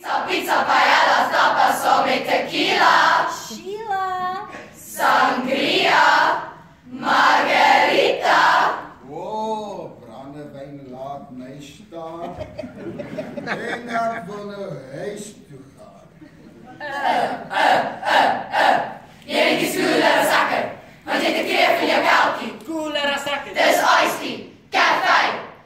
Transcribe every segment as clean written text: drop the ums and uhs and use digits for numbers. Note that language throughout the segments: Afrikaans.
Pizza, paella, tapas, so met tequila. Sheila. Sangria. Margarita. O, brandewijn laat mij staan. En ik wil naar huis toe gaan. Neem die koelere zakken, want je hebt gekregen van je kelkie. Koelere zakken. Dis iced tea, café,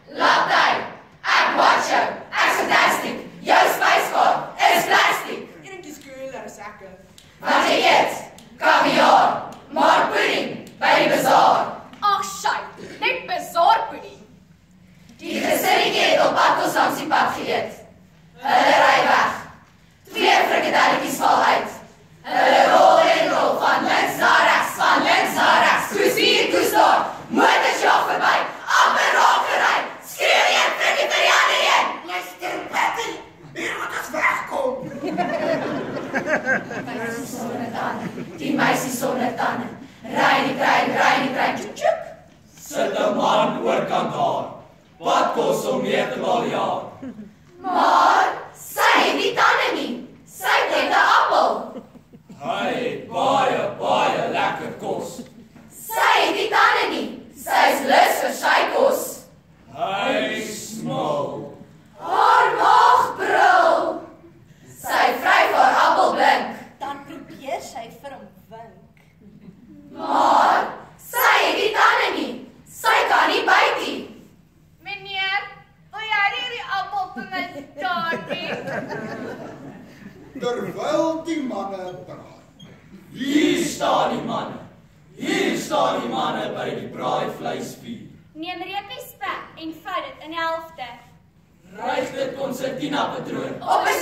latte. Ek watch jou, ek's fantastic. Jou spijskaart is plastic. Drink die koelere zakken. Want jy eet kaviaar, maar pudding by die bazaar. Ag, shit, net bazaarpudding. Die gesinnetjie het op pad ons langs die pad geëet. Hulle ry weg. 2 frikadelletjies val uit. Hulle rol en rol van links na regs, van links na regs. Koes hier, koes daar, motors jag verby, amper raak gery. Skreeu een frikkie vir die ander een. Luister, Patty, hier moet ons wegkom. Meisie sonder tande, die meisie sonder tande. Ry die trein, tjoek tjoek. Sit 'n man oorkant haar. Wat kos om mee te bal jaar? Maar sy het nie tande nie. Sy het net 'n appel. Hy het baie lekker kos. Sy het nie tande nie. Sy is lus vir sy kos. Hy smil. Haar maag brul. Sy vryf haar appel blink. Dan probeer sy vir hom wink. Maar sy het nie tande nie. Sy kan nie byt nie. Meneer, wil jy hierdie appel vir my taartjie? Terwyl die manne praat. Hier staan die manne. Hier staan die manne by die braaivleisvuur. Neem repie spek en vou dit in die helfte. Ryg dit konsertina patroon. Op 'n